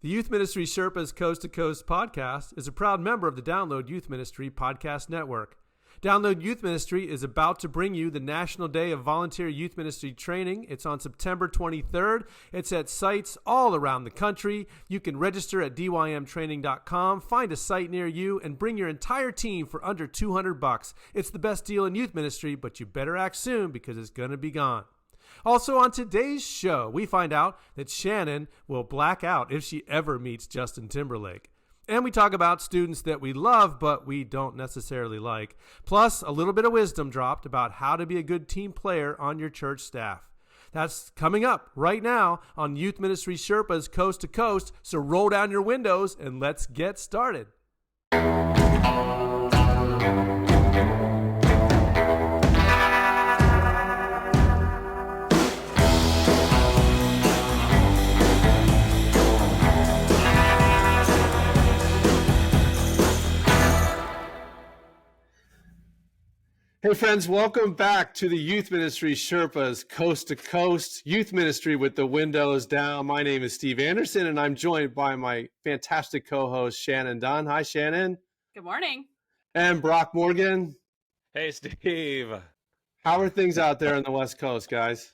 The Youth Ministry Sherpas Coast to Coast podcast is a proud member of the Download Youth Ministry podcast network. Download Youth Ministry is about to bring you the National Day of Volunteer Youth Ministry Training. It's on September 23rd. It's at sites all around the country. You can register at dymtraining.com, find a site near you, and bring your entire team for under $200. It's the best deal in youth ministry, but you better act soon because it's going to be gone. Also on today's show, we find out that Shannon will black out if she ever meets Justin Timberlake. And we talk about students that we love but we don't necessarily like. Plus, a little bit of wisdom dropped about how to be a good team player on your church staff. That's coming up right now on Youth Ministry Sherpas Coast to Coast. So roll down your windows and let's get started. Hey friends, welcome back to the Youth Ministry Sherpas Coast to Coast, Youth Ministry with the windows down. My name is Steve Anderson and I'm joined by my fantastic co-host Shannon Dunn. Hi Shannon. Good morning. And Brock Morgan. Hey Steve. How are things out there on the West Coast, guys?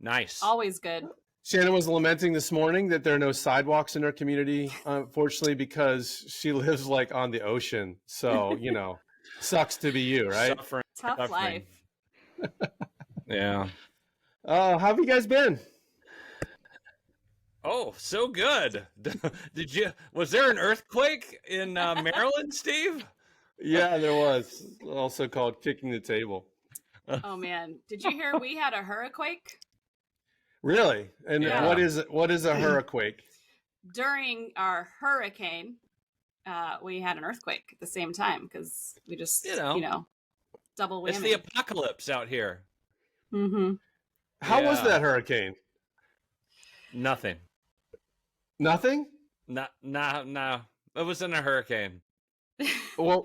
Nice. Always good. Shannon was lamenting this morning that there are no sidewalks in her community, unfortunately, because she lives like on the ocean. So, you know. Sucks to be you, right? Tough life. Yeah. How have you guys been? Oh, so good. Was there an earthquake in Maryland, Steve? Yeah, there was. Also called kicking the table. Oh man, did you hear we had a hurriquake? Really? And Yeah. what is a hurriquake? During our hurricane, we had an earthquake at the same time because we just, double whammy. It's the apocalypse out here. Mm-hmm. How was that hurricane? Nothing. Nothing? No. It wasn't a hurricane. Well,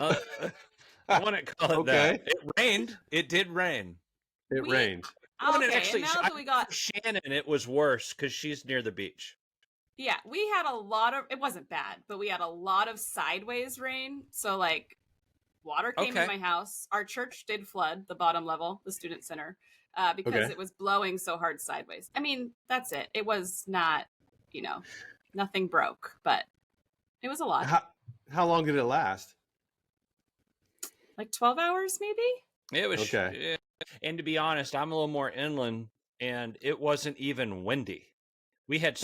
I wouldn't call it okay. that. It rained. It did rain. It rained. Okay, Actually, and now that we got Shannon, it was worse because she's near the beach. Yeah, we had a lot of, it wasn't bad, but we had a lot of sideways rain. So like water came in my house. Our church did flood the bottom level, the student center, because it was blowing so hard sideways. I mean, that's it. It was not, nothing broke, but it was a lot. How long did it last? Like 12 hours, maybe? It was okay. Yeah. And to be honest, I'm a little more inland and it wasn't even windy. We had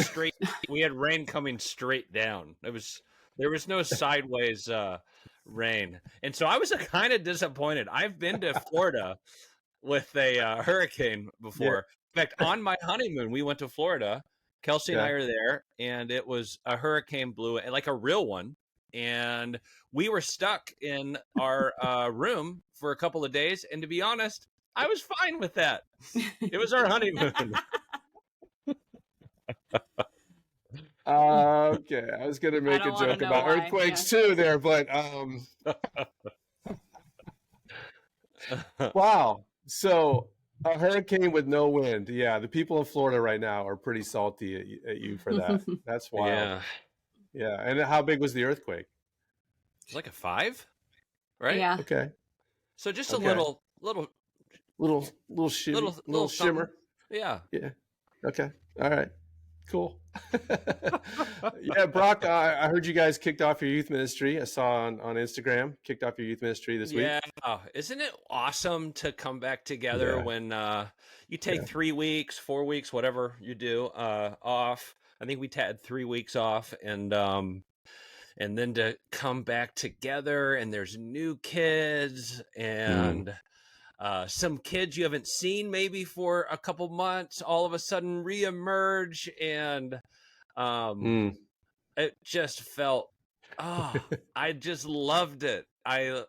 rain coming straight down. There was no sideways rain. And so I was kind of disappointed. I've been to Florida with a hurricane before. Yeah. In fact, on my honeymoon, we went to Florida. Kelsey and I are there, and it was a hurricane blew, like a real one. And we were stuck in our room for a couple of days. And to be honest, I was fine with that. It was our honeymoon. Okay, I was going to make a joke about earthquakes too there, but wow. So a hurricane with no wind. Yeah, the people in Florida right now are pretty salty at you for that. That's wild. Yeah. And how big was the earthquake? It's like a 5, right? Yeah. Okay. So just a little shimmer. Yeah. Yeah. Okay. All right. Cool. Yeah, Brock, I heard you guys kicked off your youth ministry. I saw on Instagram, kicked off your youth ministry this week. Yeah. Isn't it awesome to come back together when you take 3 weeks, 4 weeks, whatever you do off. I think we had 3 weeks off and then to come back together and there's new kids and some kids you haven't seen maybe for a couple months all of a sudden reemerge and it just felt I just loved it. I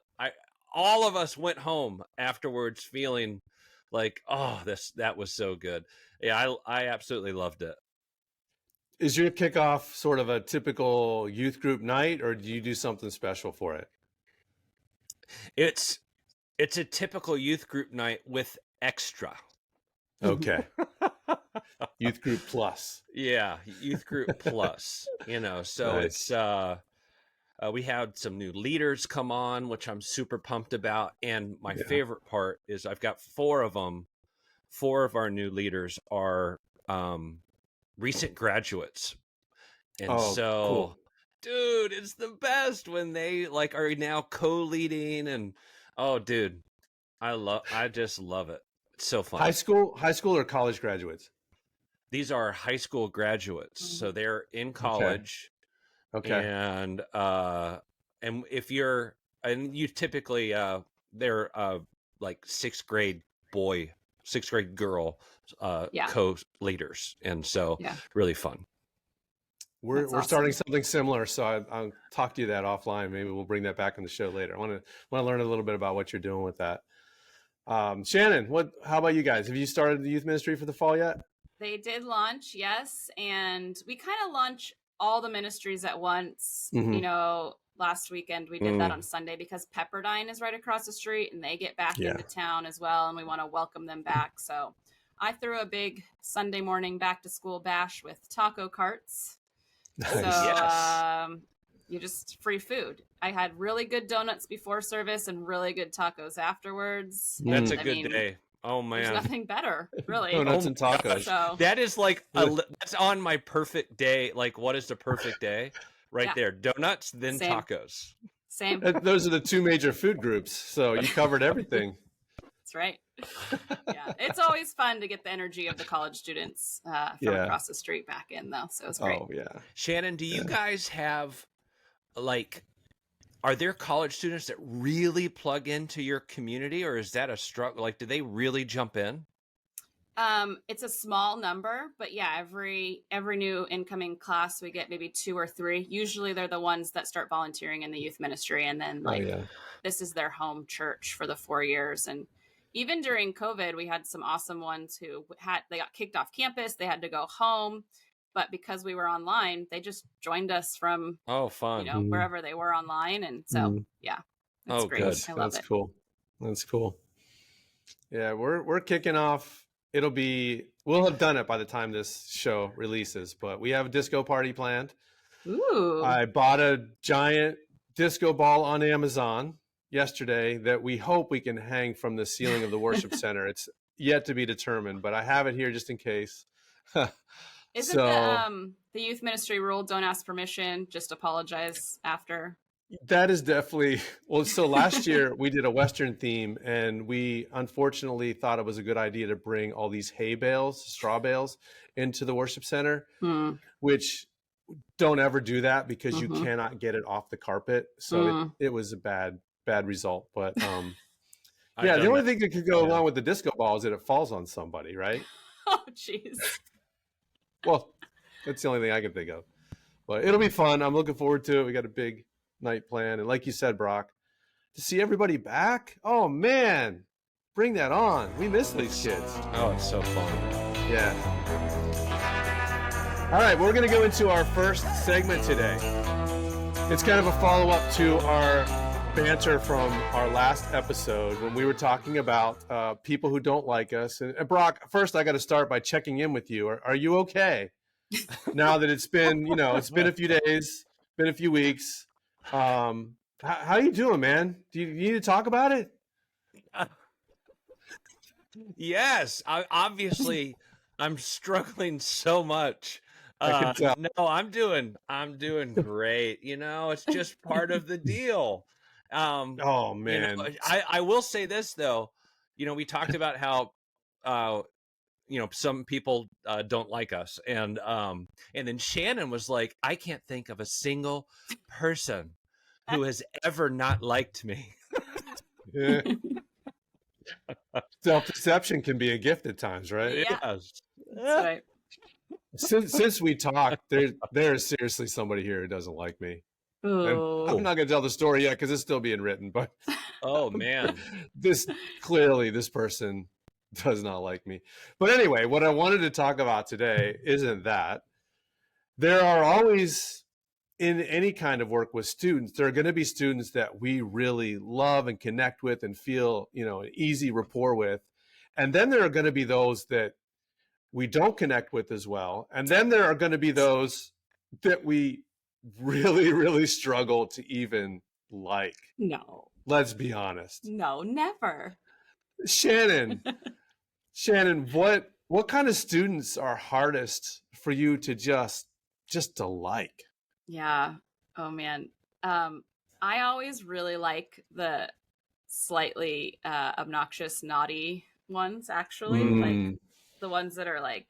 all of us went home afterwards feeling like that was so good. Yeah, I absolutely loved it. Is your kickoff sort of a typical youth group night or do you do something special for it? It's a typical youth group night with extra. Okay. Youth group plus. Yeah, youth group plus. So Nice. it's we had some new leaders come on, which I'm super pumped about. And my favorite part is I've got 4 of them. 4 of our new leaders are recent graduates. And cool. Dude, it's the best when they like are now co-leading and dude, I just love it. It's so fun. High school or college graduates? These are high school graduates. Mm-hmm. So they're in college. Okay. And if you're, and you typically they're like 6th grade boy, 6th grade girl co-leaders, and so really fun. We're starting something similar, so I'll talk to you that offline. Maybe we'll bring that back on the show later. I want to learn a little bit about what you're doing with that. Shannon, how about you guys? Have you started the youth ministry for the fall yet? They did launch, yes, and we kind of launch all the ministries at once. Mm-hmm. Last weekend we did that on Sunday because Pepperdine is right across the street and they get back into town as well, and we want to welcome them back. So I threw a big Sunday morning back to school bash with taco carts. Nice. So you just free food. I had really good donuts before service and really good tacos afterwards. That's a good day. Oh man, there's nothing better, really. Donuts and tacos. So, that is like that's on my perfect day. Like, what is the perfect day? Right there, donuts, then tacos. Same. Those are the 2 major food groups, so you covered everything. That's right. Yeah, it's always fun to get the energy of the college students from across the street back in, though. So it's great. Oh yeah. Shannon, do you guys have are there college students that really plug into your community, or is that a struggle? Like, do they really jump in? It's a small number, but yeah, every new incoming class, we get maybe 2 or 3. Usually they're the ones that start volunteering in the youth ministry. And then this is their home church for the 4 years. And even during COVID, we had some awesome ones who they got kicked off campus. They had to go home, but because we were online, they just joined us from, fun, wherever they were online. And so, it's great. Good. I love it. Cool. That's cool. Yeah. We're kicking off. We'll have done it by the time this show releases, but we have a disco party planned. Ooh. I bought a giant disco ball on Amazon yesterday that we hope we can hang from the ceiling of the worship center. It's yet to be determined, but I have it here just in case. Isn't the youth ministry rule, don't ask permission, just apologize after? That is definitely, so last year we did a Western theme, and we unfortunately thought it was a good idea to bring all these straw bales into the worship center, which don't ever do that because you cannot get it off the carpet. So it was a bad result. But the only thing that could go along with the disco ball is that it falls on somebody, right? Oh, jeez. Well, that's the only thing I can think of. But it'll be fun. I'm looking forward to it. We got a big night plan. And like you said, Brock, to see everybody back, oh man, bring that on. We miss these kids. Oh, it's so fun. Yeah. All right, we're going to go into our first segment today. It's kind of a follow-up to our banter from our last episode when we were talking about people who don't like us. And Brock, first I got to start by checking in with you. Are you okay? Now that it's been, it's been a few days, been a few weeks. How you doing, man? Do you need to talk about it? Yes, obviously I'm struggling so much. I can tell. No, I'm doing great. It's just part of the deal. Oh man, I will say this though. We talked about how some people don't like us, and then Shannon was like, I can't think of a single person who has ever not liked me. Yeah. Self-deception can be a gift at times, right? Yeah. Yes. That's right. Since we talked, there is seriously somebody here who doesn't like me. I'm not going to tell the story yet because it's still being written. But oh man, this person does not like me. But anyway, what I wanted to talk about today isn't that. There are always, in any kind of work with students, there are going to be students that we really love and connect with and feel, an easy rapport with. And then there are going to be those that we don't connect with as well. And then there are going to be those that we really, really struggle to even like. No. Let's be honest. No, never. Shannon, what kind of students are hardest for you to just to like? Yeah. Oh man. I always really like the slightly obnoxious, naughty ones, actually. Like the ones that are like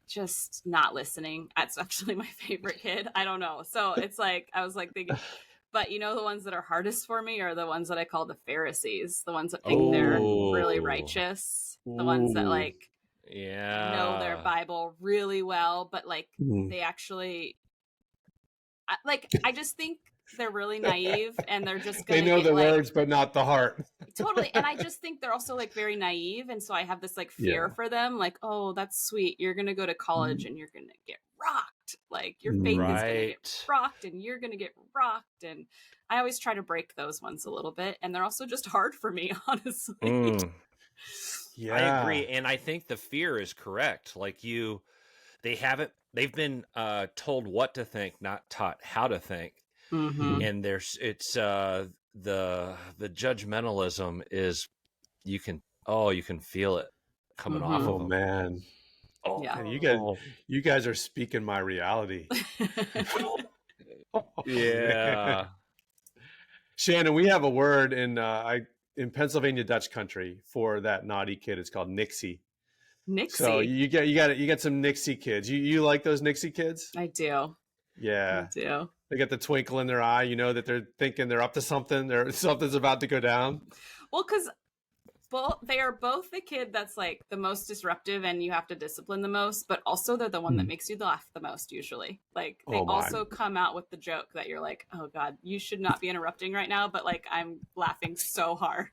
just not listening. That's actually my favorite kid. I don't know. So it's like, I was like thinking, but you know, the ones that are hardest for me are the ones that I call the Pharisees, the ones that think they're really righteous, the ones that like know their Bible really well, but like they actually I just think they're really naive and they're just gonna they know the words but not the heart. Totally. And I just think they're also like very naive, and so I have this like fear for them, like, oh, that's sweet, you're gonna go to college and you're gonna get rocked, like your faith is gonna get rocked and you're gonna get rocked. And I always try to break those ones a little bit, and they're also just hard for me, honestly. Yeah, I agree. And I think the fear is correct. Like they've been told what to think, not taught how to think. And the judgmentalism is, you can feel it coming off of them. Man. Oh yeah. Man, you guys are speaking my reality. Yeah. Shannon, we have a word in Pennsylvania Dutch country for that naughty kid. It's called Nixie. Nixie. So you get some Nixie kids. You like those Nixie kids? I do. Yeah. I do. They get the twinkle in their eye, you know, that they're thinking they're up to something. Something's about to go down. Well, because they are both the kid that's like the most disruptive and you have to discipline the most, but also they're the one that makes you laugh the most usually. Like they also come out with the joke that you're like, oh God, you should not be interrupting right now, but like I'm laughing so hard.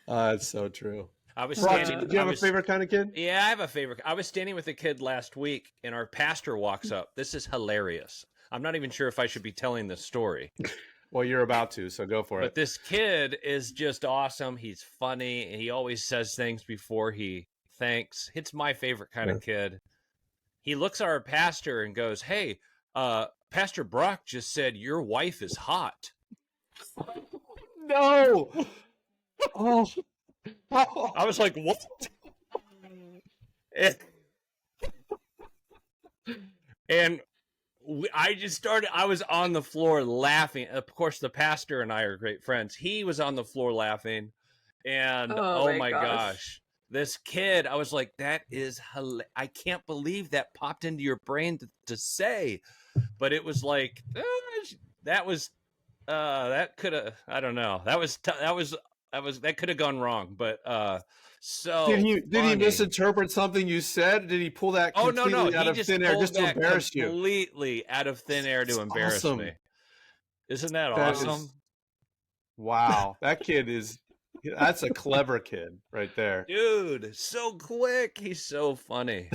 It's so true. Do you have a favorite kind of kid? Yeah, I have a favorite. I was standing with a kid last week, and our pastor walks up. This is hilarious. I'm not even sure if I should be telling this story. Well, you're about to, so go for it. But this kid is just awesome. He's funny, and he always says things before he thanks. It's my favorite kind of kid. He looks at our pastor and goes, "Hey, Pastor Brock just said your wife is hot." No. Oh. I was like, what? And I was on the floor laughing. Of course, the pastor and I are great friends. He was on the floor laughing. And oh my gosh. This kid, I was like, that is hilarious. I can't believe that popped into your brain to say. But it was like, that could have, I don't know. That could have gone wrong, but so did he misinterpret something you said? Did he pull that completely out of thin air just to embarrass you? Completely out of thin air to embarrass me. Isn't that awesome? Wow, that's a clever kid right there, dude. So quick, he's so funny.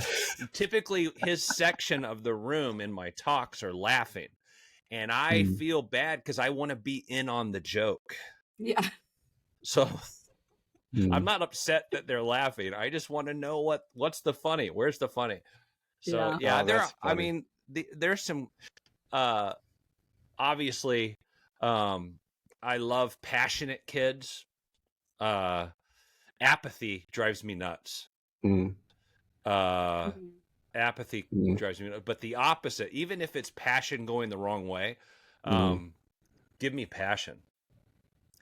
Typically, his section of the room in my talks are laughing, and I feel bad because I want to be in on the joke. Yeah. So I'm not upset that they're laughing. I just want to know what's the funny. Where's the funny? So there's some obviously I love passionate kids. Apathy drives me nuts. Apathy drives me nuts. But the opposite, even if it's passion going the wrong way, give me passion.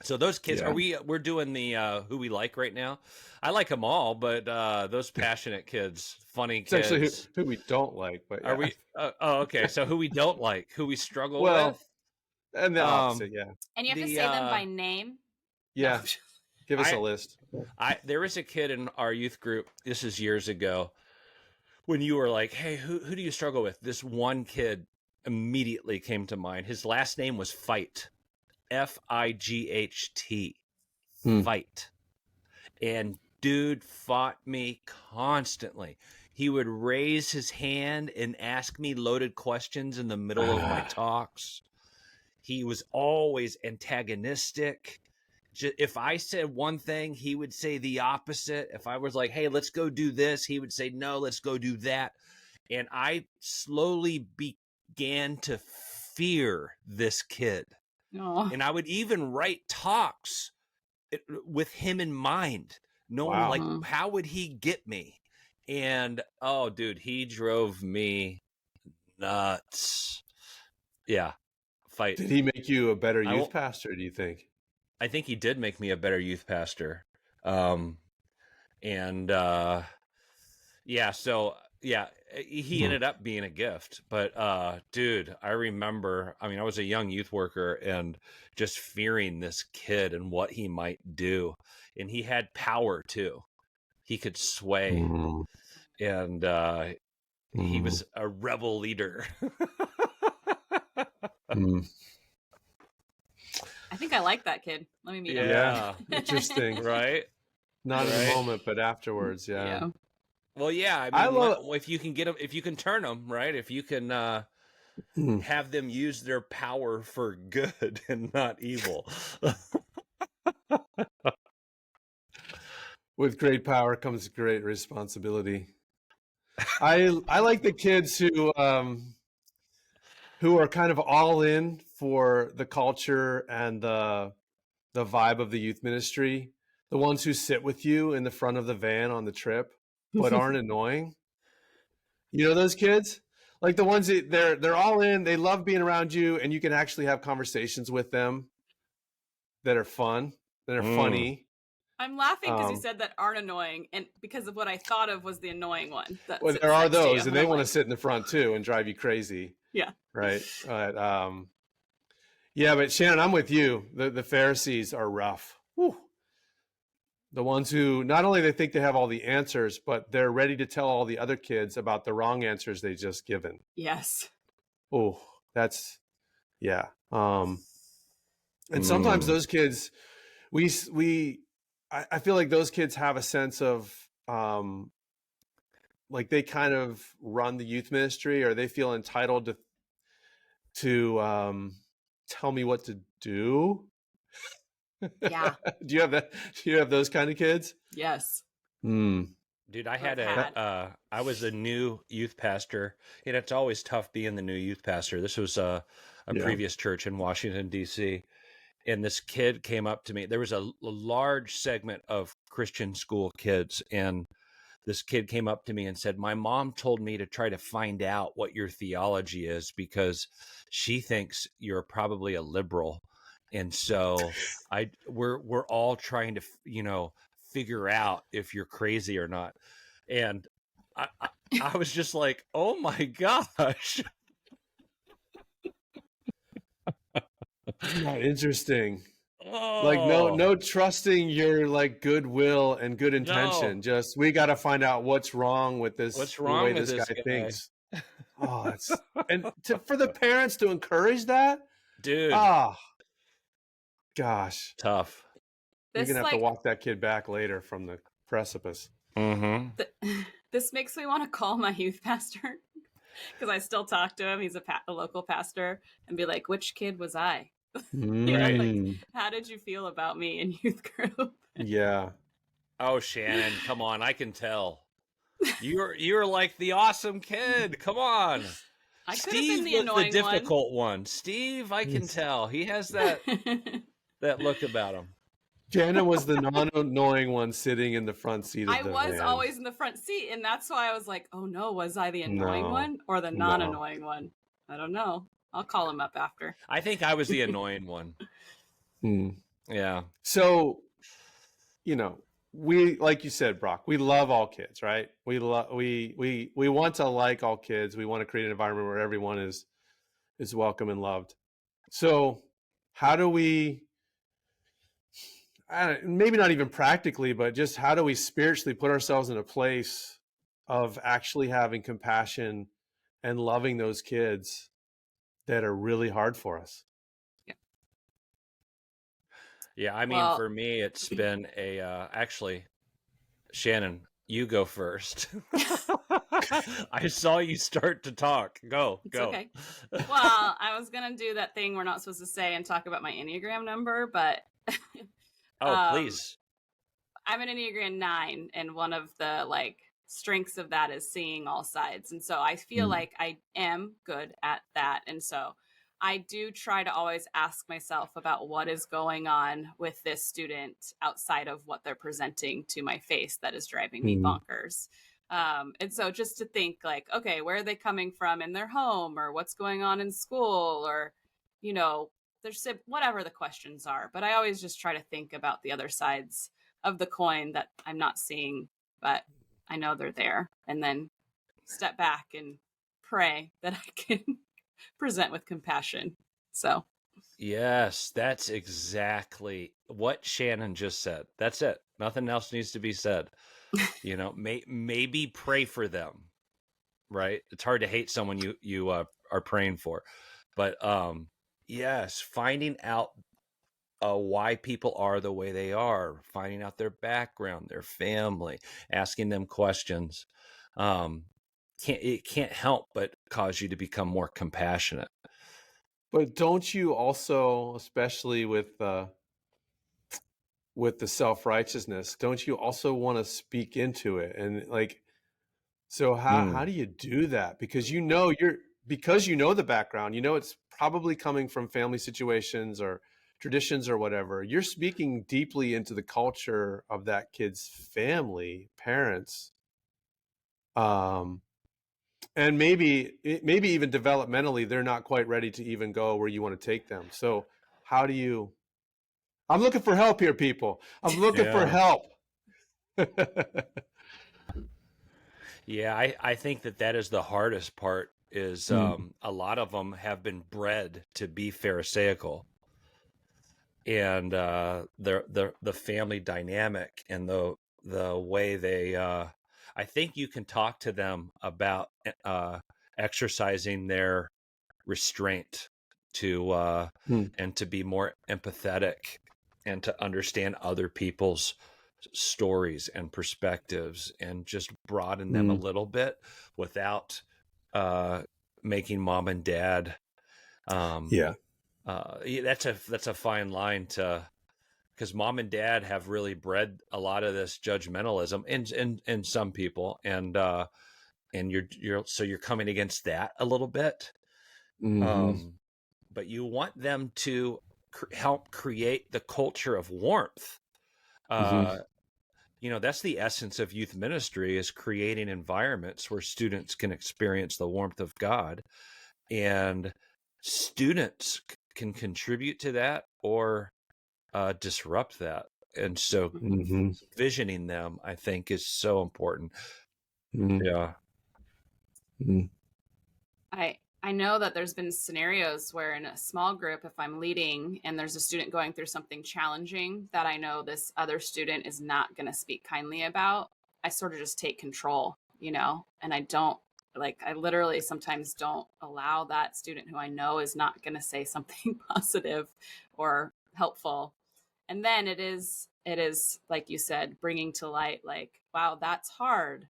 So those kids, we're doing the who we like right now. I like them all, but those passionate kids, funny kids. It's actually who we don't like, but are we? Okay. So who we don't like, who we struggle with, and the opposite, And you have to say them by name. Yeah, give us a list. There was a kid in our youth group. This is years ago, when you were like, "Hey, who do you struggle with?" This one kid immediately came to mind. His last name was Fight. Fight. Fight. And dude fought me constantly. He would raise his hand and ask me loaded questions in the middle of my talks. He was always antagonistic. if I said one thing, he would say the opposite. If I was like, hey, let's go do this, he would say, no, let's go do that. And I slowly began to fear this kid. Aww. And I would even write talks with him in mind, knowing like, how would he get me? And oh, dude, he drove me nuts. Yeah. Fight. Did he make you a better youth pastor, do you think? I think he did make me a better youth pastor. He ended up being a gift. But dude, I remember, I was a young youth worker and just fearing this kid and what he might do. And he had power too. He could sway. And he was a rebel leader. I think I like that kid. Let me meet him. Yeah. Interesting. Right? Not in the moment, but afterwards. Yeah. Well, yeah. I love if you can get them, if you can turn them, right? If you can have them use their power for good and not evil. With great power comes great responsibility. I like the kids who are kind of all in for the culture and the vibe of the youth ministry. The ones who sit with you in the front of the van on the trip, but aren't annoying. You know those kids? Like the ones that they're all in. They love being around you, and you can actually have conversations with them that are fun, that are funny. I'm laughing because you said that aren't annoying, and because of what I thought of was the annoying one. Well, there are those, and they want to sit in the front too and drive you crazy. Yeah. Right. But but Shannon, I'm with you. The Pharisees are rough. Whew. The ones who not only they think they have all the answers, but they're ready to tell all the other kids about the wrong answers they just given. Yes. Oh, that's and sometimes those kids, I feel like those kids have a sense of like they kind of run the youth ministry, or they feel entitled to tell me what to do. Yeah. Do you have that? Do you have those kind of kids? Yes. Dude, I was a new youth pastor, and it's always tough being the new youth pastor. This was a previous church in Washington, D.C., and this kid came up to me. There was a large segment of Christian school kids, and this kid came up to me and said, my mom told me to try to find out what your theology is because she thinks you're probably a liberal. And so we're all trying to, figure out if you're crazy or not. And I was just like, oh my gosh. Interesting. Like no trusting your like goodwill and good intention. No. Just we got to find out what's wrong with this. What's wrong with this guy thinks? For the parents to encourage that, dude. Gosh, tough. You're gonna have to walk that kid back later from the precipice. This makes me want to call my youth pastor because I still talk to him. He's a local pastor, and be like, "Which kid was I?" How did you feel about me in youth group? Yeah. Oh, Shannon, come on! I can tell. You're like the awesome kid. Come on. I could have been the annoying the difficult one. Steve, I can tell. He has that that look about him. Shannon was the non-annoying one sitting in the front seat of the van. I was always in the front seat, and that's why I was like, oh no, was I the annoying one or the non-annoying one? I don't know. I'll call him up after. I think I was the annoying one. Yeah. So, we, like you said, Brock, we love all kids, right? We want to like all kids. We want to create an environment where everyone is welcome and loved. So how do we, maybe not even practically, but just how do we spiritually put ourselves in a place of actually having compassion and loving those kids that are really hard for us? Yeah, for me, it's been actually, Shannon, you go first. I saw you start to talk. Go. Okay. Well, I was going to do that thing we're not supposed to say and talk about my Enneagram number, but Oh, please. I'm an Enneagram 9, and one of the strengths of that is seeing all sides. And so I feel like I am good at that. And so I do try to always ask myself about what is going on with this student outside of what they're presenting to my face that is driving me bonkers. And so just to think okay, where are they coming from in their home, or what's going on in school, or, there's whatever the questions are. But I always just try to think about the other sides of the coin that I'm not seeing, but I know they're there, and then step back and pray that I can present with compassion. So yes, that's exactly what Shannon just said. That's it. Nothing else needs to be said. Maybe pray for them, right? It's hard to hate someone you are praying for, but yes, finding out why people are the way they are, finding out their background, their family, asking them questions, it can't help but cause you to become more compassionate. But don't you also, especially with the self-righteousness, don't you also want to speak into it? And so how do you do that? Because you know the background, it's probably coming from family situations or traditions or whatever. You're speaking deeply into the culture of that kid's family, parents, and maybe even developmentally, they're not quite ready to even go where you want to take them. So how do you? I'm looking for help here, people. I'm looking for help. Yeah, I think that is the hardest part. Is a lot of them have been bred to be Pharisaical, and the family dynamic and the way they. I think you can talk to them about exercising their restraint to and to be more empathetic and to understand other people's stories and perspectives and just broaden them a little bit without making mom and dad that's a fine line, because mom and dad have really bred a lot of this judgmentalism in some people, and you're coming against that a little bit. But you want them to help create the culture of warmth. That's the essence of youth ministry, is creating environments where students can experience the warmth of God, and students can contribute to that or disrupt that. And so visioning them, I think, is so important. Yeah. I know that there's been scenarios where in a small group, if I'm leading and there's a student going through something challenging that I know this other student is not going to speak kindly about, I sort of just take control, and I don't I literally sometimes don't allow that student who I know is not going to say something positive or helpful. And then it is, like you said, bringing to light, wow, that's hard.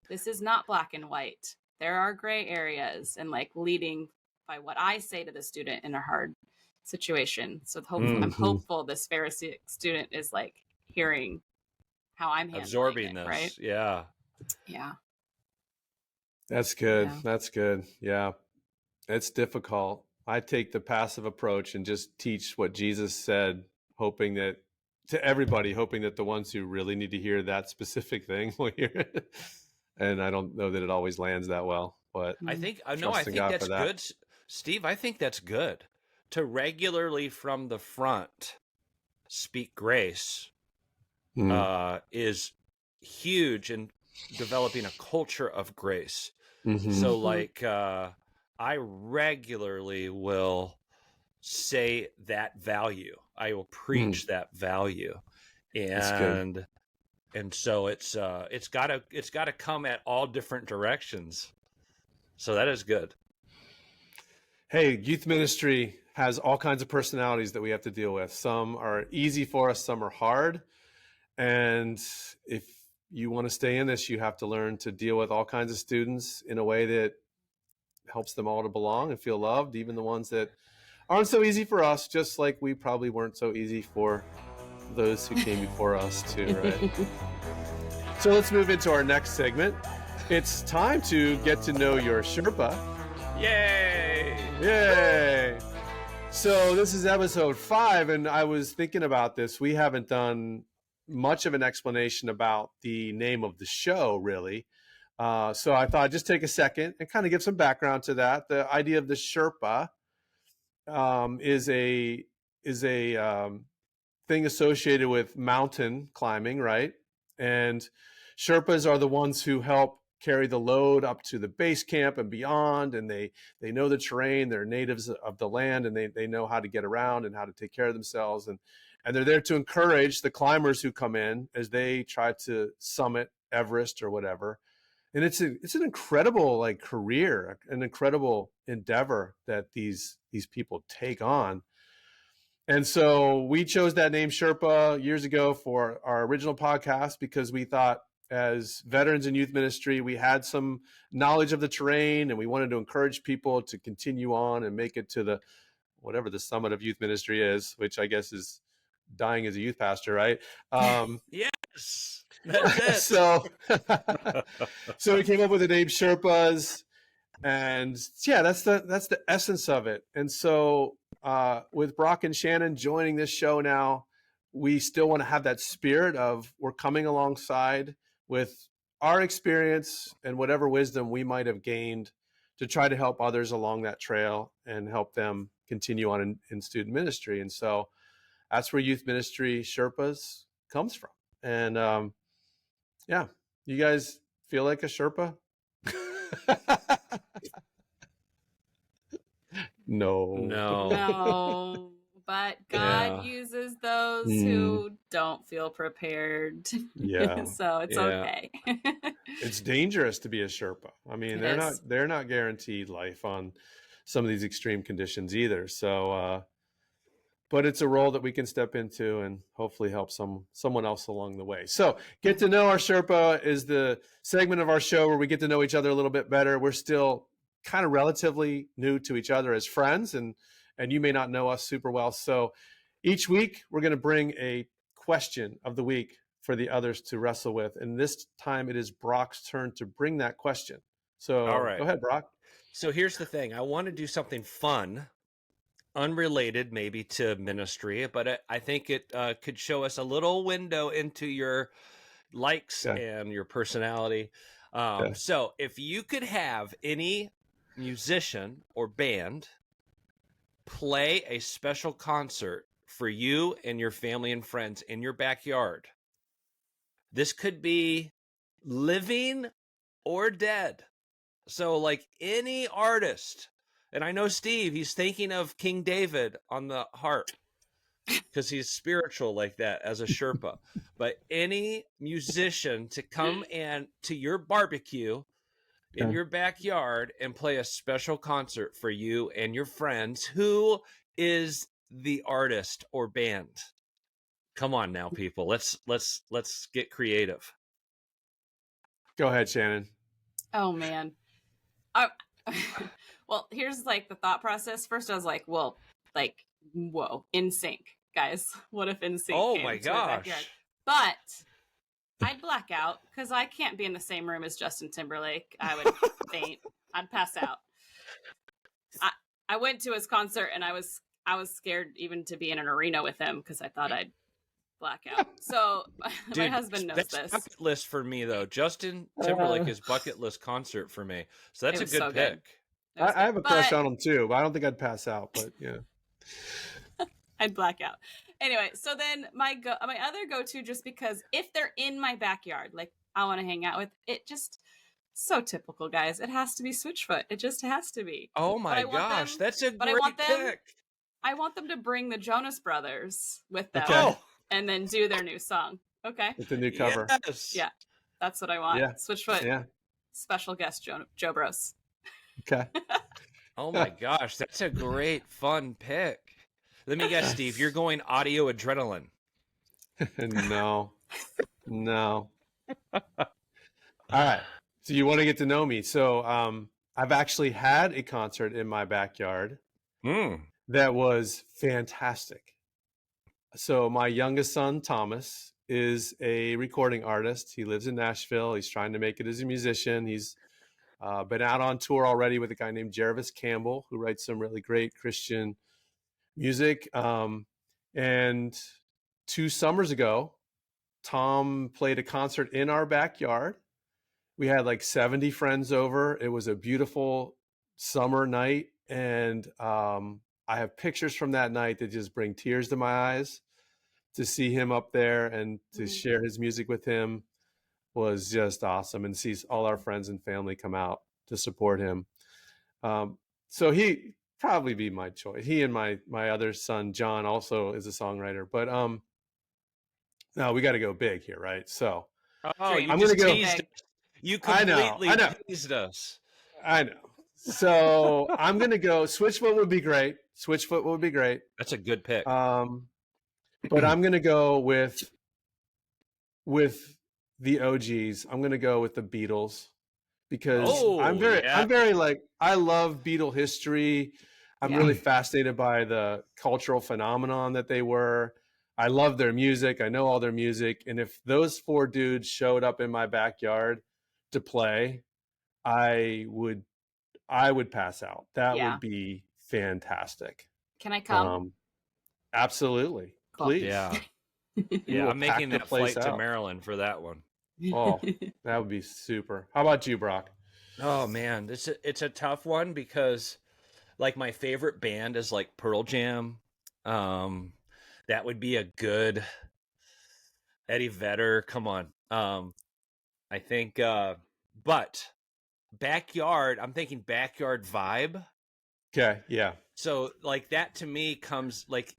This is not black and white. There are gray areas, and leading by what I say to the student in a hard situation. So I'm hopeful this Pharisee student is hearing how I'm absorbing this. Right? Yeah. Yeah. That's good. Yeah. That's good. Yeah. It's difficult. I take the passive approach and just teach what Jesus said, hoping that the ones who really need to hear that specific thing will hear it. And I don't know that it always lands that well, but I think that's good, Steve. I think that's good to regularly from the front speak grace. Is huge in developing a culture of grace. So I regularly will say that value. I will preach that value, and so it's got to come at all different directions. So that is good. Hey, youth ministry has all kinds of personalities that we have to deal with. Some are easy for us, some are hard. And if you want to stay in this, you have to learn to deal with all kinds of students in a way that helps them all to belong and feel loved, even the ones that aren't so easy for us, just like we probably weren't so easy for those who came before us too, right? So let's move into our next segment. It's time to get to know your Sherpa. Yay! Yay! So this is episode 5, and I was thinking about this. We haven't done much of an explanation about the name of the show, really. So I thought I'd just take a second and kind of give some background to that. The idea of the Sherpa is a thing associated with mountain climbing, right? And Sherpas are the ones who help carry the load up to the base camp and beyond, and they know the terrain. They're natives of the land, and they know how to get around and how to take care of themselves, and they're there to encourage the climbers who come in as they try to summit Everest or whatever. And it's an incredible like career, an incredible endeavor that these people take on. And so we chose that name Sherpa years ago for our original podcast because we thought, as veterans in youth ministry, we had some knowledge of the terrain, and we wanted to encourage people to continue on and make it to whatever the summit of youth ministry is, which I guess is dying as a youth pastor, right? Yes, that's it. So we came up with the name Sherpas, and yeah, that's the essence of it. And so with Brock and Shannon joining this show now, we still want to have that spirit of we're coming alongside with our experience and whatever wisdom we might have gained to try to help others along that trail and help them continue on in student ministry. And so that's where youth ministry Sherpas comes from. And yeah, you guys feel like a Sherpa? No. But God uses those who don't feel prepared. Yeah. So it's okay. It's dangerous to be a Sherpa. I mean, they're not guaranteed life on some of these extreme conditions either. So, but it's a role that we can step into and hopefully help someone else along the way. So Get to Know Our Sherpa is the segment of our show where we get to know each other a little bit better. We're still kind of relatively new to each other as friends, and you may not know us super well. So each week we're going to bring a question of the week for the others to wrestle with. And this time it is Brock's turn to bring that question. So all right, go ahead, Brock. So here's the thing. I want to do something fun, unrelated maybe to ministry, but I think it could show us a little window into your likes and your personality. So if you could have any musician or band play a special concert for you and your family and friends in your backyard, this could be living or dead. So like any artist, and I know Steve, he's thinking of King David on the harp because he's spiritual like that as a Sherpa. But any musician to come and to your barbecue in your backyard and play a special concert for you and your friends, who is the artist or band? Come on now, people. Let's get creative. Go ahead, Shannon. Oh man. Well, here's like the thought process. First, I was like, well, like, whoa, NSYNC, guys. What if NSYNC? Oh came my to my backyard? gosh. But I'd black out because I can't be in the same room as Justin Timberlake. I would faint. I'd pass out. I went to his concert and I was scared even to be in an arena with him because I thought I'd black out. So Dude, my husband knows that's this. Bucket list for me though. Justin Timberlake is bucket list concert for me. So that's a good so pick. I have a crush on him too, but I don't think I'd pass out. But yeah, I'd black out. Anyway, so then my other go-to, just because if they're in my backyard, like I want to hang out with, it just so typical, guys. It has to be Switchfoot. It just has to be. Oh my gosh, that's a great pick. I want them to bring the Jonas Brothers with them and then do their new song. Okay. It's a new cover. Yes. Yeah. That's what I want. Yeah. Switchfoot. Yeah. Special guest Joe Bros. Okay. Oh my gosh, that's a great fun pick. Let me guess, Steve, you're going audio adrenaline. No. All right. So you want to get to know me. So I've actually had a concert in my backyard that was fantastic. So my youngest son, Thomas, is a recording artist. He lives in Nashville. He's trying to make it as a musician. He's been out on tour already with a guy named Jervis Campbell, who writes some really great Christian music. And 2 summers ago, Tom played a concert in our backyard. We had like 70 friends over. It was a beautiful summer night. And I have pictures from that night that just bring tears to my eyes. To see him up there and to share his music with him was just awesome. And see all our friends and family come out to support him. So he probably be my choice. He and my other son, John, also is a songwriter. But no, we got to go big here, right? So I'm going to go. You completely teased us. I know. So I'm going to go. Switchfoot would be great. Switchfoot would be great. That's a good pick. But I'm going to go with the OGs. I'm going to go with the Beatles because I'm very like, I love Beatle history. I'm really fascinated by the cultural phenomenon that they were. I love their music. I know all their music. And if those 4 dudes showed up in my backyard to play, I would pass out. That would be fantastic. Can I come? Absolutely. Cool. Please. Yeah. Yeah, I'm making that flight to Maryland for that one. Oh, that would be super. How about you, Brock? Oh man, it's a tough one because like my favorite band is like Pearl Jam. That would be a good Eddie Vedder. Come on. I think but backyard, I'm thinking backyard vibe. Okay, yeah. So like that to me comes like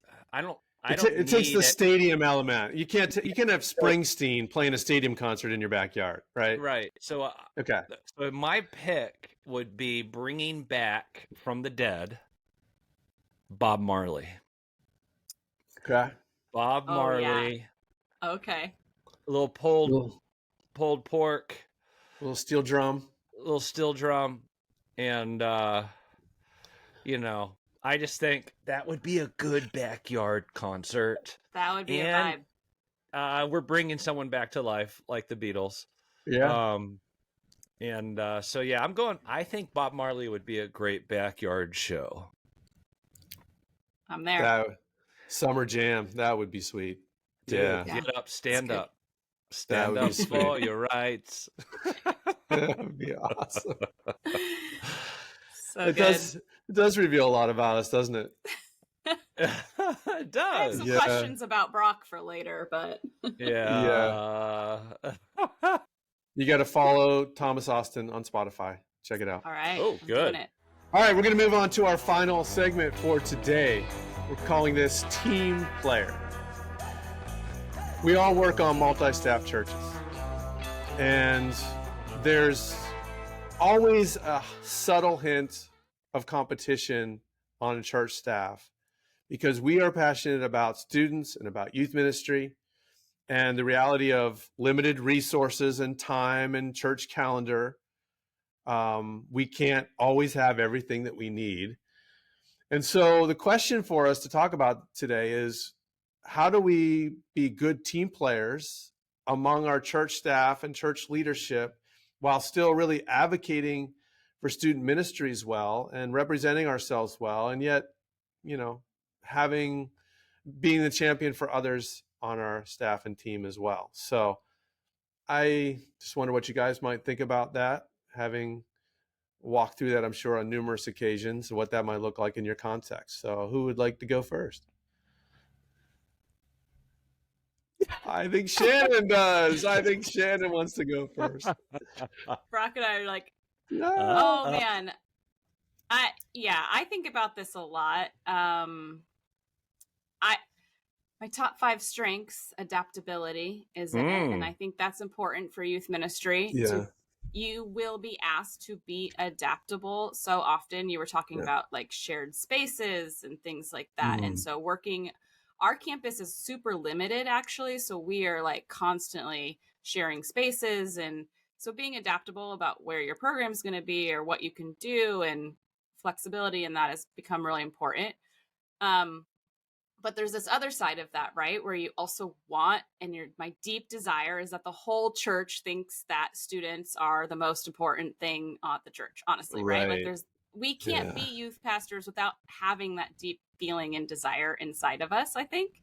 it takes the stadium element. You can't have Springsteen playing a stadium concert in your backyard, right? Right. So okay. So my pick would be bringing back from the dead Bob Marley. Okay. Bob Marley. Yeah. Okay. A little pulled pork. A little steel drum. And I just think that would be a good backyard concert. That would be a vibe. We're bringing someone back to life like the Beatles. Yeah. So yeah, I think Bob Marley would be a great backyard show. I'm there. Summer jam. That would be sweet. Yeah. Get up, stand up. Stand up for your rights. That would be awesome. So it does reveal a lot about us, doesn't it? It does. I have some questions about Brock for later, but yeah. You got to follow Thomas Austin on Spotify. Check it out. All right. Oh, good. All right, we're going to move on to our final segment for today. We're calling this Team Player. We all work on multi-staff churches, and there's always a subtle hint of competition on a church staff because we are passionate about students and about youth ministry and the reality of limited resources and time and church calendar. We can't always have everything that we need. And so the question for us to talk about today is, how do we be good team players among our church staff and church leadership while still really advocating for student ministries well and representing ourselves well, and yet, being the champion for others on our staff and team as well. So I just wonder what you guys might think about that, having walked through that, I'm sure, on numerous occasions, what that might look like in your context. So who would like to go first? I think Shannon does. I think Shannon wants to go first. Brock and I are like, oh man. I think about this a lot. My top 5 strengths, adaptability is in it. And I think that's important for youth ministry. Yeah. You will be asked to be adaptable so often. You were talking about like shared spaces and things like that. And so our campus is super limited actually. So we are like constantly sharing spaces. And so being adaptable about where your program is going to be or what you can do and flexibility in that has become really important. But there's this other side of that, right? Where you also want, and my deep desire is that the whole church thinks that students are the most important thing at the church, honestly, right? Like we can't be youth pastors without having that deep feeling and desire inside of us, I think.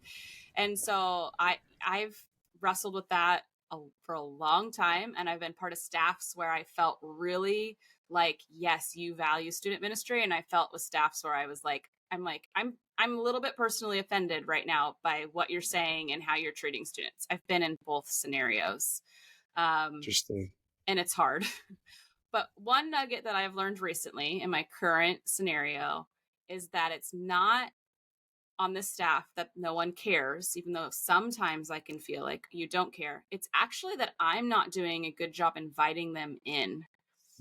And so I've wrestled with that for a long time. And I've been part of staffs where I felt really like, yes, you value student ministry. And I felt with staffs where I was like, I'm a little bit personally offended right now by what you're saying and how you're treating students. I've been in both scenarios. Interesting. And it's hard. But one nugget that I've learned recently in my current scenario is that it's not on the staff that no one cares, even though sometimes I can feel like you don't care. It's actually that I'm not doing a good job inviting them in.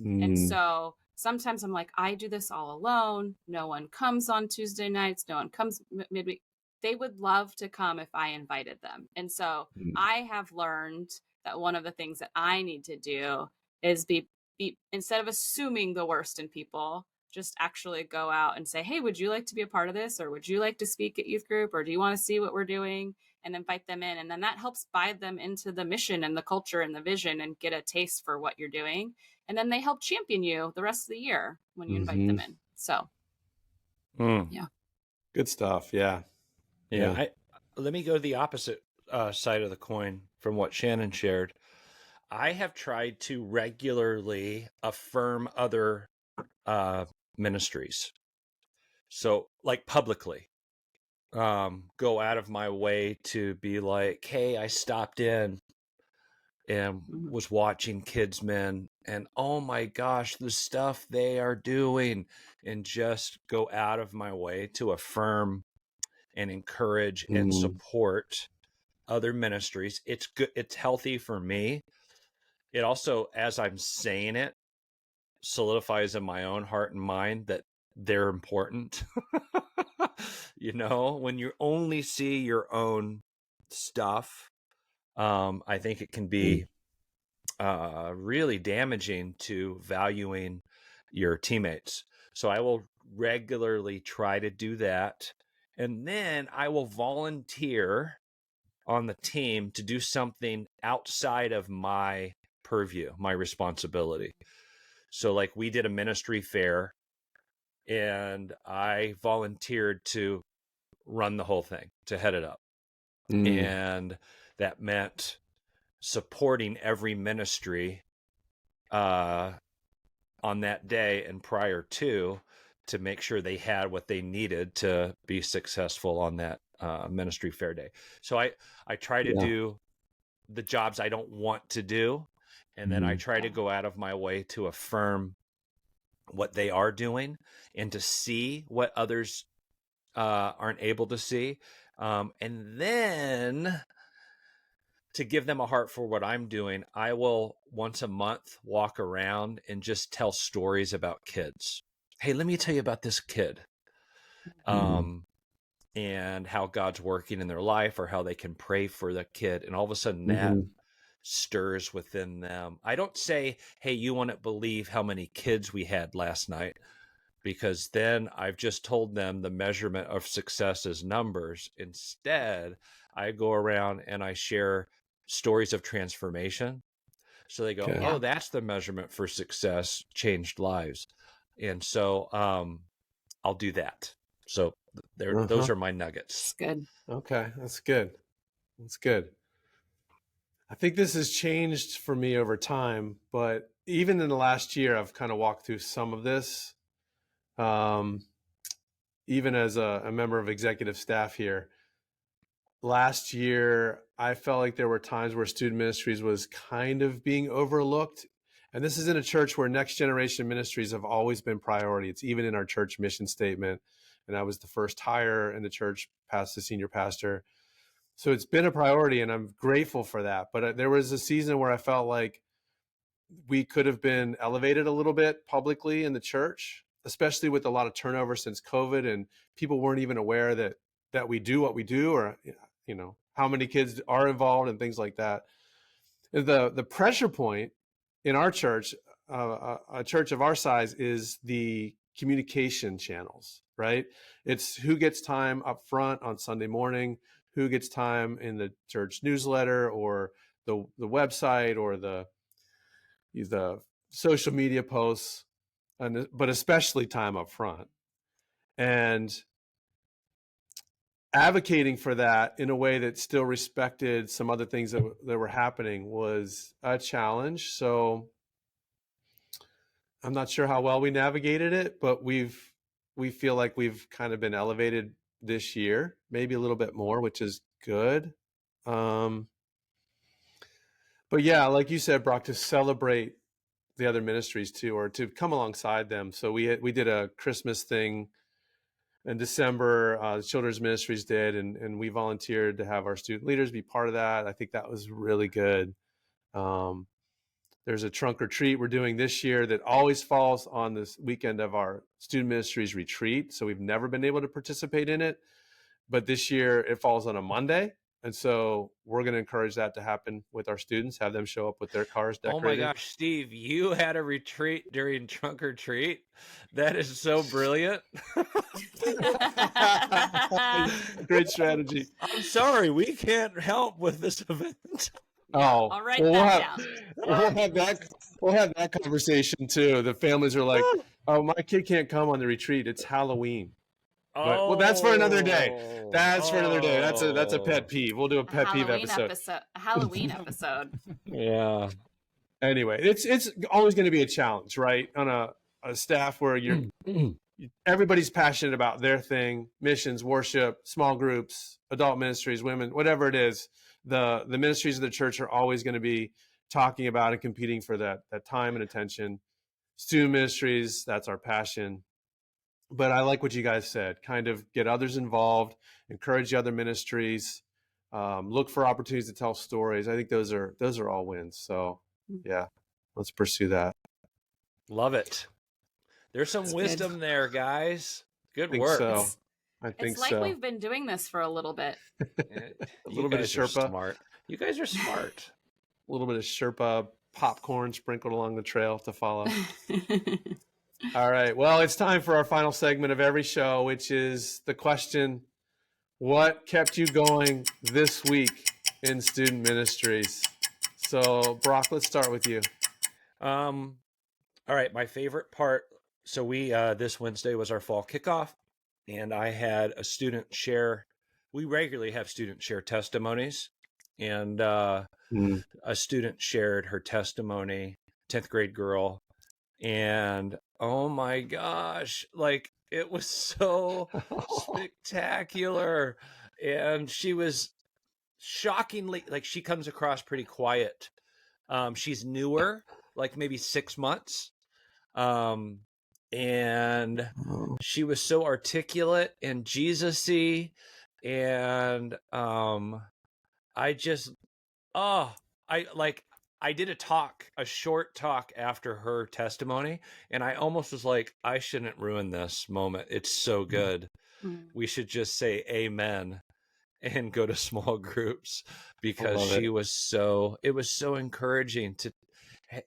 And so sometimes I'm like, I do this all alone. No one comes on Tuesday nights. No one comes midweek. They would love to come if I invited them. And so I have learned that one of the things that I need to do is be instead of assuming the worst in people, just actually go out and say, hey, would you like to be a part of this? Or would you like to speak at youth group? Or do you want to see what we're doing? And invite them in. And then that helps buy them into the mission and the culture and the vision and get a taste for what you're doing. And then they help champion you the rest of the year when you invite them in. So, yeah. Good stuff. Yeah. Let me go to the opposite side of the coin from what Shannon shared. I have tried to regularly affirm other ministries. So, like publicly, go out of my way to be like, hey, I stopped in and was watching Kidsmen, and oh my gosh, the stuff they are doing, and just go out of my way to affirm and encourage and support other ministries. It's good. It's healthy for me. It also, as I'm saying it, solidifies in my own heart and mind that they're important. You know, when you only see your own stuff, I think it can be really damaging to valuing your teammates. So I will regularly try to do that. And then I will volunteer on the team to do something outside of my purview, my responsibility. So like we did a ministry fair and I volunteered to run the whole thing, to head it up. And that meant supporting every ministry on that day and prior to make sure they had what they needed to be successful on that ministry fair day. So I try to do the jobs I don't want to do, and then I try to go out of my way to affirm what they are doing and to see what others aren't able to see, and then to give them a heart for what I'm doing. I will once a month walk around and just tell stories about kids. Hey, let me tell you about this kid, and how God's working in their life, or how they can pray for the kid. And all of a sudden that stirs within them. I don't say, hey, you wouldn't believe how many kids we had last night, because then I've just told them the measurement of success is numbers. Instead, I go around and I share stories of transformation. So they go, oh, that's the measurement for success, changed lives. And so I'll do that. So those are my nuggets. That's good. Okay, that's good. That's good. I think this has changed for me over time, but even in the last year, I've kind of walked through some of this. Even as a member of executive staff here, last year, I felt like there were times where student ministries was kind of being overlooked. And this is in a church where next generation ministries have always been priority. It's even in our church mission statement. And I was the first hire in the church past the senior pastor. So it's been a priority, and I'm grateful for that. But there was a season where I felt like we could have been elevated a little bit publicly in the church, especially with a lot of turnover since COVID, and people weren't even aware that we do what we do, or how many kids are involved and things like that. The pressure point in our church, a church of our size, is the communication channels, right? It's who gets time up front on Sunday morning, who gets time in the church newsletter or the website or the social media posts, but especially time up front. And advocating for that in a way that still respected some other things that were happening was a challenge. So I'm not sure how well we navigated it, but we feel like we've kind of been elevated this year, maybe a little bit more, which is good. But yeah, like you said, Brock, to celebrate the other ministries too, or to come alongside them. So we did a Christmas thing in December, the children's ministries did, and we volunteered to have our student leaders be part of that. I think that was really good. There's a trunk or treat we're doing this year that always falls on this weekend of our student ministries retreat. So we've never been able to participate in it, but this year it falls on a Monday. And so we're going to encourage that to happen with our students, have them show up with their cars decorated. Oh my gosh, Steve, you had a retreat during trunk or treat? That is so brilliant. Great strategy. I'm sorry, we can't help with this event. Oh, I'll write that down. We'll have that conversation too. The families are like, "Oh, my kid can't come on the retreat. It's Halloween." But, well, that's for another day. That's for another day. That's a pet peeve. We'll do a pet peeve episode. A Halloween episode. Yeah. Anyway, it's always going to be a challenge, right? On a staff where everybody's passionate about their thing, missions, worship, small groups, adult ministries, women, whatever it is. The ministries of the church are always going to be talking about and competing for that time and attention. Student ministries, that's our passion. But I like what you guys said, kind of get others involved, encourage the other ministries, look for opportunities to tell stories. I think those are all wins. So yeah, let's pursue that. Love it. There's some wisdom there, guys. Good work. So. I think it's like we've been doing this for a little bit. A little bit of Sherpa. Smart. You guys are smart. A little bit of Sherpa popcorn sprinkled along the trail to follow. All right. Well, it's time for our final segment of every show, which is the question, what kept you going this week in student ministries? So, Brock, let's start with you. All right. My favorite part. So we, this Wednesday was our fall kickoff, and I had a student share. We regularly have students share testimonies, and a student shared her testimony, 10th grade girl. And oh my gosh, like it was so spectacular. And she was shockingly, like she comes across pretty quiet. She's newer, like maybe 6 months. And she was so articulate and Jesus-y. And I did a short talk after her testimony, and I almost was like, I shouldn't ruin this moment. It's so good. We should just say amen and go to small groups, because it was so encouraging to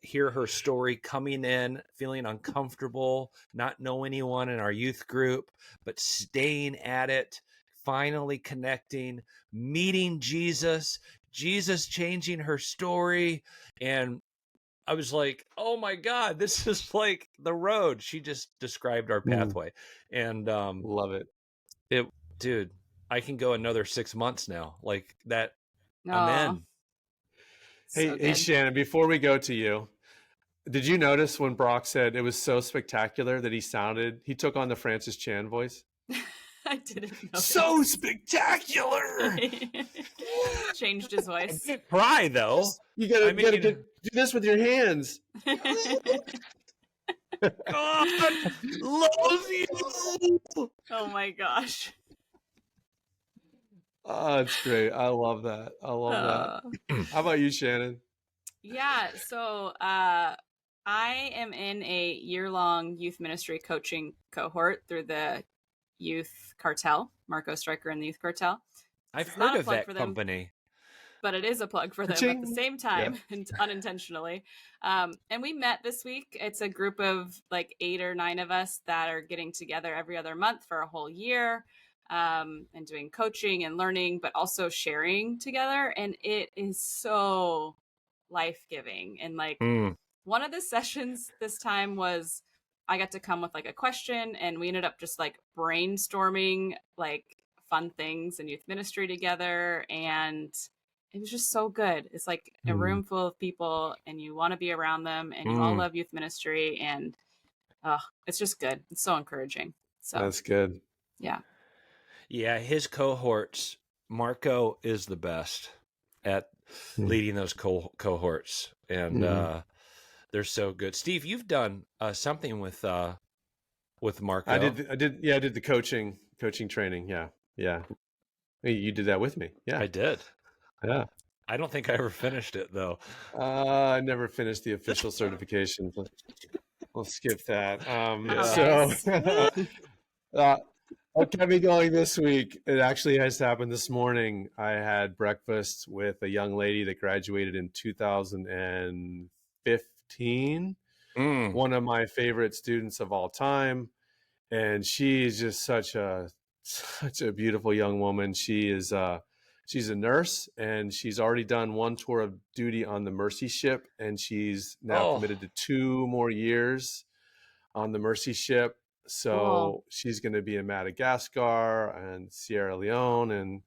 hear her story, coming in, feeling uncomfortable, not know anyone in our youth group, but staying at it, finally connecting, meeting Jesus changing her story. And I was like, oh my God, this is like the road. She just described our pathway. And love it. Dude, I can go another 6 months now. Like that. I'm in. Hey, Shannon, before we go to you, did you notice when Brock said it was so spectacular that he took on the Francis Chan voice? I didn't know. So spectacular! Changed his voice. I didn't cry though. You gotta do this with your hands. God loves you. Oh my gosh. Oh, it's great. I love that. That. How about you, Shannon? Yeah, so I am in a year-long youth ministry coaching cohort through the Youth Cartel, Marco Stryker and the Youth Cartel. I've heard of that company. but it is a plug for them at the same time, and unintentionally. And we met this week. It's a group of like 8 or 9 of us that are getting together every other month for a whole year, and doing coaching and learning, but also sharing together. And it is so life-giving. And like one of the sessions this time was, I got to come with like a question, and we ended up just like brainstorming like fun things in youth ministry together. And it was just so good. It's like a room full of people, and you want to be around them, and you all love youth ministry, and it's just good. It's so encouraging. So that's good. Yeah. Yeah. His cohorts, Marco is the best at leading those cohorts, and they're so good. Steve, you've done something with Marco. I did the coaching training. Yeah. You did that with me. Yeah, I did. Yeah. I don't think I ever finished it though. I never finished the official certification. But we'll skip that. What kept me going this week? It actually has happened this morning. I had breakfast with a young lady that graduated in 2015. One of my favorite students of all time, and she is just such a beautiful young woman. She's a nurse, and she's already done 1 tour of duty on the Mercy ship, and she's now committed to 2 more years on the Mercy ship. So she's going to be in Madagascar and Sierra Leone, and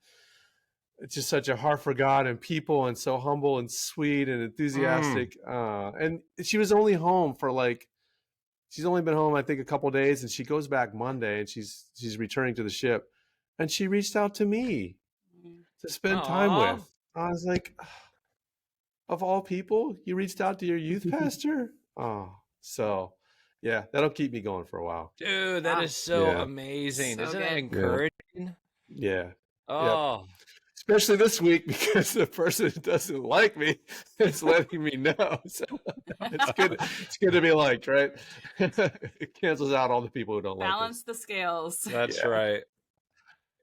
it's just such a heart for God and people, and so humble and sweet and enthusiastic. And she was only home for she's only been home, I think, a couple of days, and she goes back Monday, and she's returning to the ship, and she reached out to me to spend time with. I was like, of all people, you reached out to your youth pastor? So yeah, that'll keep me going for a while. Dude, that is so amazing. Isn't that encouraging? Yeah. Oh. Yep. Especially this week, because the person who doesn't like me is letting me know. So it's good. It's good to be liked, right? It cancels out all the people who don't balance the scales. That's right.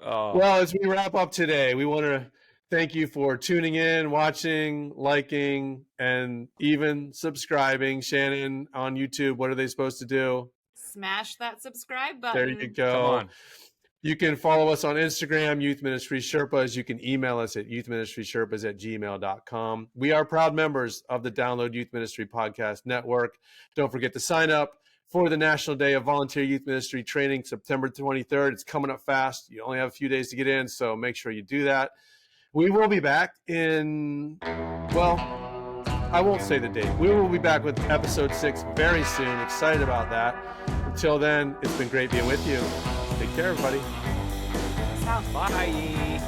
Oh. Well, as we wrap up today, we want to thank you for tuning in, watching, liking, and even subscribing. Shannon, on YouTube, what are they supposed to do? Smash that subscribe button. There you go. Come on. You can follow us on Instagram, Youth Ministry Sherpas. You can email us at youthministrysherpas@gmail.com. We are proud members of the Download Youth Ministry Podcast Network. Don't forget to sign up for the National Day of Volunteer Youth Ministry Training, September 23rd. It's coming up fast. You only have a few days to get in, so make sure you do that. We will be back in, I won't say the date. We will be back with episode 6 very soon. Excited about that. Until then, it's been great being with you. Take care, everybody. Bye.